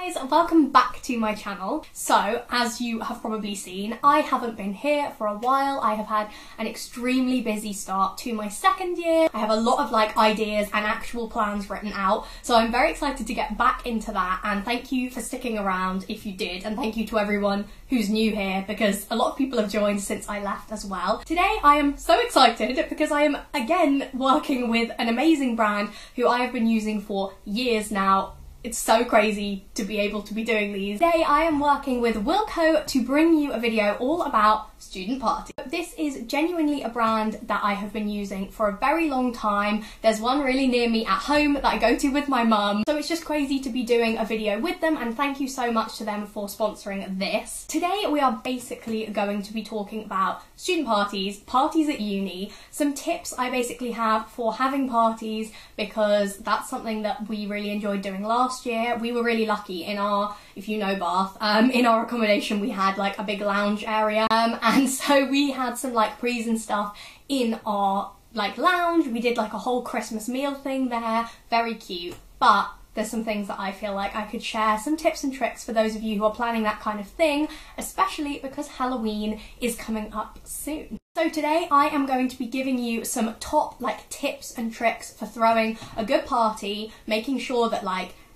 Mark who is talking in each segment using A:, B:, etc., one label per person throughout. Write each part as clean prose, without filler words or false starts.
A: guys, welcome back to my channel. So, as you have probably seen, I haven't been here for a while. I have had an extremely busy start to my second year. I have a lot of ideas and actual plans written out, so I'm very excited to get back into that, and thank you for sticking around if you did, and thank you to everyone who's new here because a lot of people have joined since I left as well. Today I am so excited because I am again working with an amazing brand who I have been using for years now. It's so crazy to be able to be doing these. Today I am working with Wilko to bring you a video all about student party. This is genuinely a brand that I have been using for a very long time. There's one really near me at home that I go to with my mum, so it's just crazy to be doing a video with them, and thank you so much to them for sponsoring this. Today we are basically going to be talking about student parties, parties at uni, some tips I basically have for having parties because that's something that we really enjoyed doing last year. We were really lucky in our, if you know Bath, in our accommodation we had a big lounge area, and so we had some prees and stuff in our lounge. We did a whole Christmas meal thing there, very cute, but there's some things that I feel like I could share, some tips and tricks for those of you who are planning that kind of thing, especially because Halloween is coming up soon. So today I am going to be giving you some top tips and tricks for throwing a good party, making sure that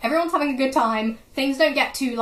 A: everyone's having a good time, things don't get too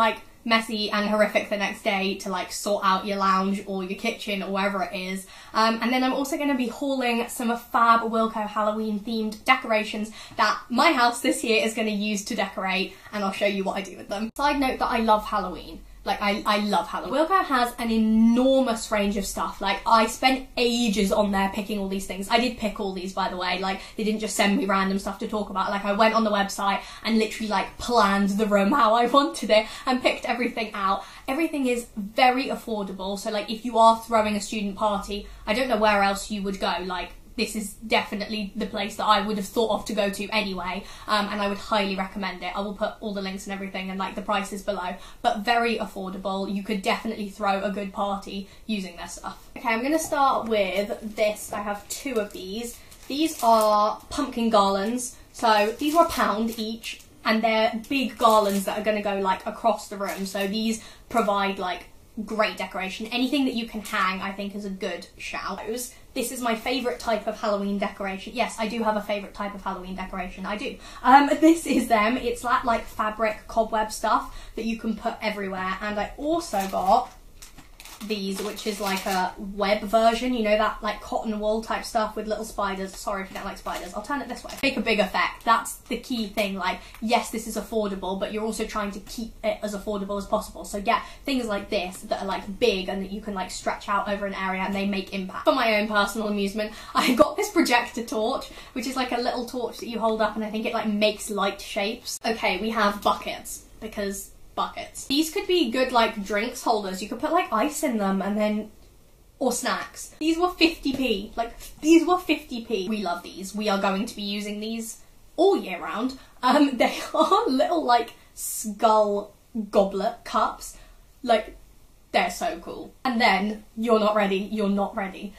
A: messy and horrific the next day to sort out your lounge or your kitchen or wherever it is. And then I'm also going to be hauling some fab Wilko Halloween themed decorations that my house this year is going to use to decorate, and I'll show you what I do with them. Side note that I love Halloween. I love Halloween. Wilko has an enormous range of stuff. I spent ages on there picking all these things. I did pick all these, by the way. They didn't just send me random stuff to talk about. I went on the website and literally planned the room how I wanted it and picked everything out. Everything is very affordable. So if you are throwing a student party, I don't know where else you would go. This is definitely the place that I would have thought of to go to anyway, and I would highly recommend it. I will put all the links and everything and the prices below, but very affordable. You could definitely throw a good party using their stuff. Okay, I'm going to start with this. I have two of these. These are pumpkin garlands, so these were £1 each, and they're big garlands that are going to go across the room, so these provide great decoration. Anything that you can hang, I think, is a good shout. This is my favourite type of Halloween decoration. Yes, I do have a favourite type of Halloween decoration, I do. This is them. It's that fabric cobweb stuff that you can put everywhere, and I also got these, which is a web version, you know, that cotton wool type stuff with little spiders. Sorry if you don't like spiders, I'll turn it this way. Make a big effect, that's the key thing. Yes, this is affordable, but you're also trying to keep it as affordable as possible, so get things like this that are big and that you can stretch out over an area and they make impact. For my own personal amusement, I got this projector torch, which is a little torch that you hold up, and I think it makes light shapes. Okay, we have buckets, because buckets. These could be good drinks holders. You could put ice in them, and then, or snacks. These were 50p. These were 50p. We love these. We are going to be using these all year round. They are little skull goblet cups. They're so cool. And then you're not ready. You're not ready.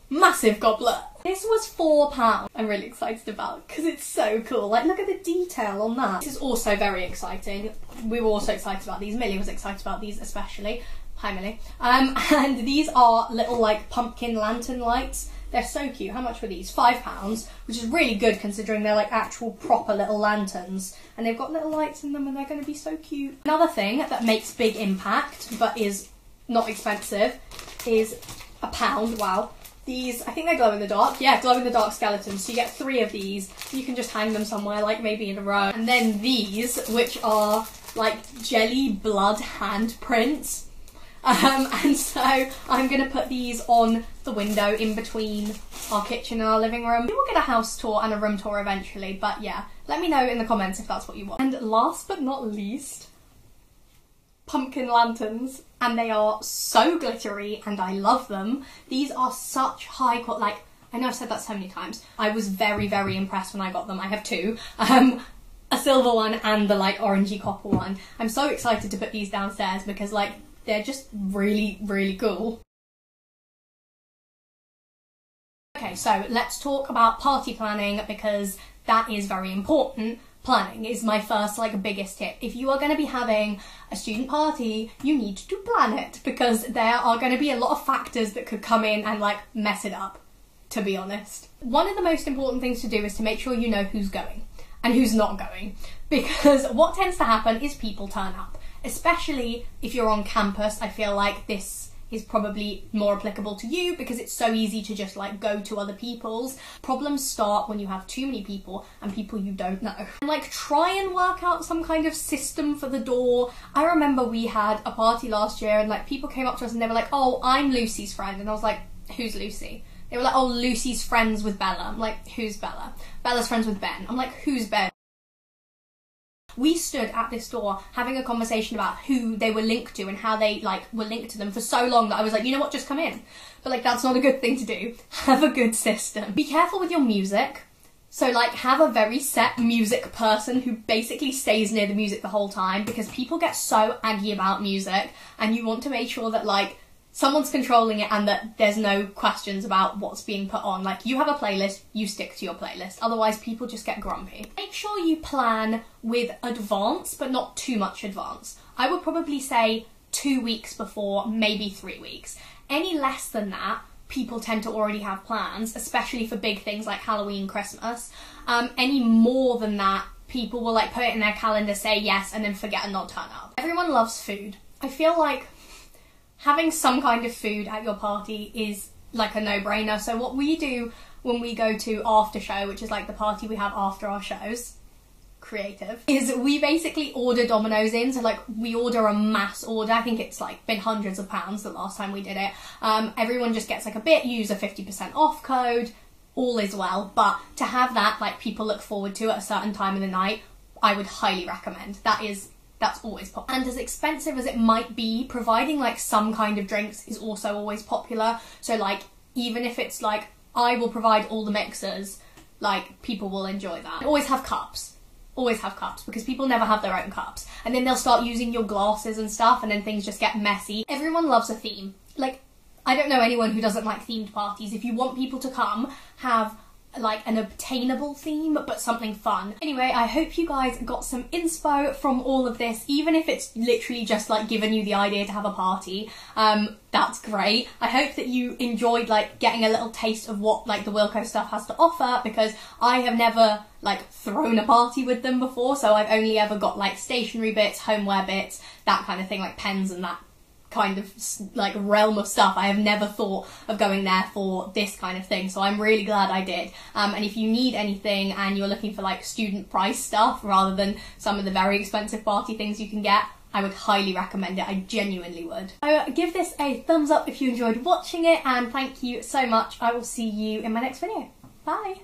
A: Massive goblet. This was £4. I'm really excited about because it's so cool. Look at the detail on that. This is also very exciting. We were also excited about these. Millie was excited about these especially. Hi Millie. And these are little pumpkin lantern lights. They're so cute. How much were these? £5, which is really good considering they're actual proper little lanterns. And they've got little lights in them, and they're going to be so cute. Another thing that makes big impact but is not expensive is £1. Wow. These, I think they're glow-in-the-dark. Yeah, glow-in-the-dark skeletons. So you get 3 of these. You can just hang them somewhere, maybe in a row. And then these, which are jelly blood handprints. And so I'm going to put these on the window in between our kitchen and our living room. We will get a house tour and a room tour eventually, but yeah, let me know in the comments if that's what you want. And last but not least, pumpkin lanterns, and they are so glittery and I love them. These are such high quality, I know I've said that so many times. I was very, very impressed when I got them. I have two, a silver one and the orangey copper one. I'm so excited to put these downstairs because they're just really, really cool. Okay, so let's talk about party planning because that is very important planning is my first like biggest tip. If you are going to be having a student party, you need to plan it, because there are going to be a lot of factors that could come in and like mess it up, to be honest. One of the most important things to do is to make sure you know who's going and who's not going, because what tends to happen is people turn up, especially if you're on campus. I feel like this is probably more applicable to you because it's so easy to just like go to other people's. Problems start when you have too many people and people you don't know. And like try and work out some kind of system for the door. I remember we had a party last year and like people came up to us and they were like, oh, I'm Lucy's friend. And I was like, who's Lucy? They were like, oh, Lucy's friends with Bella. I'm like, who's Bella? Bella's friends with Ben. I'm like, who's Ben? We stood at this door having a conversation about who they were linked to and how they like were linked to them for so long that I was like, you know what, just come in. But like, that's not a good thing to do. Have a good system. Be careful with your music. So like, have a very set music person who basically stays near the music the whole time, because people get so aggy about music and you want to make sure that like someone's controlling it and that there's no questions about what's being put on. Like, you have a playlist, you stick to your playlist. Otherwise, people just get grumpy. Make sure you plan with advance, but not too much advance. I would probably say 2 weeks before, maybe 3 weeks. Any less than that, people tend to already have plans, especially for big things like Halloween, Christmas. Any more than that, people will like put it in their calendar, say yes, and then forget and not turn up. Everyone loves food. I feel like having some kind of food at your party is like a no-brainer. So what we do when we go to after show, which is like the party we have after our shows, creative, is we basically order Domino's in. So like we order a mass order. I think it's like been hundreds of pounds the last time we did it. Everyone just gets like a bit, use a 50% off code, all is well. But to have that like people look forward to at a certain time in the night, I would highly recommend. That's always popular. And as expensive as it might be, providing like some kind of drinks is also always popular. So like, even if it's like, I will provide all the mixers, like people will enjoy that. Always have cups. Always have cups, because people never have their own cups. And then they'll start using your glasses and stuff, and then things just get messy. Everyone loves a theme. Like, I don't know anyone who doesn't like themed parties. If you want people to come, have like an obtainable theme, but something fun. Anyway, I hope you guys got some inspo from all of this, even if it's literally just like giving you the idea to have a party. That's great. I hope that you enjoyed like getting a little taste of what like the Wilko stuff has to offer, because I have never like thrown a party with them before, so I've only ever got like stationery bits, homeware bits, that kind of thing, like pens and that kind of like realm of stuff. I have never thought of going there for this kind of thing, so I'm really glad I did. And if you need anything and you're looking for like student price stuff rather than some of the very expensive party things you can get, I would highly recommend it. I genuinely would. So give this a thumbs up if you enjoyed watching it, and thank you so much. I will see you in my next video. Bye!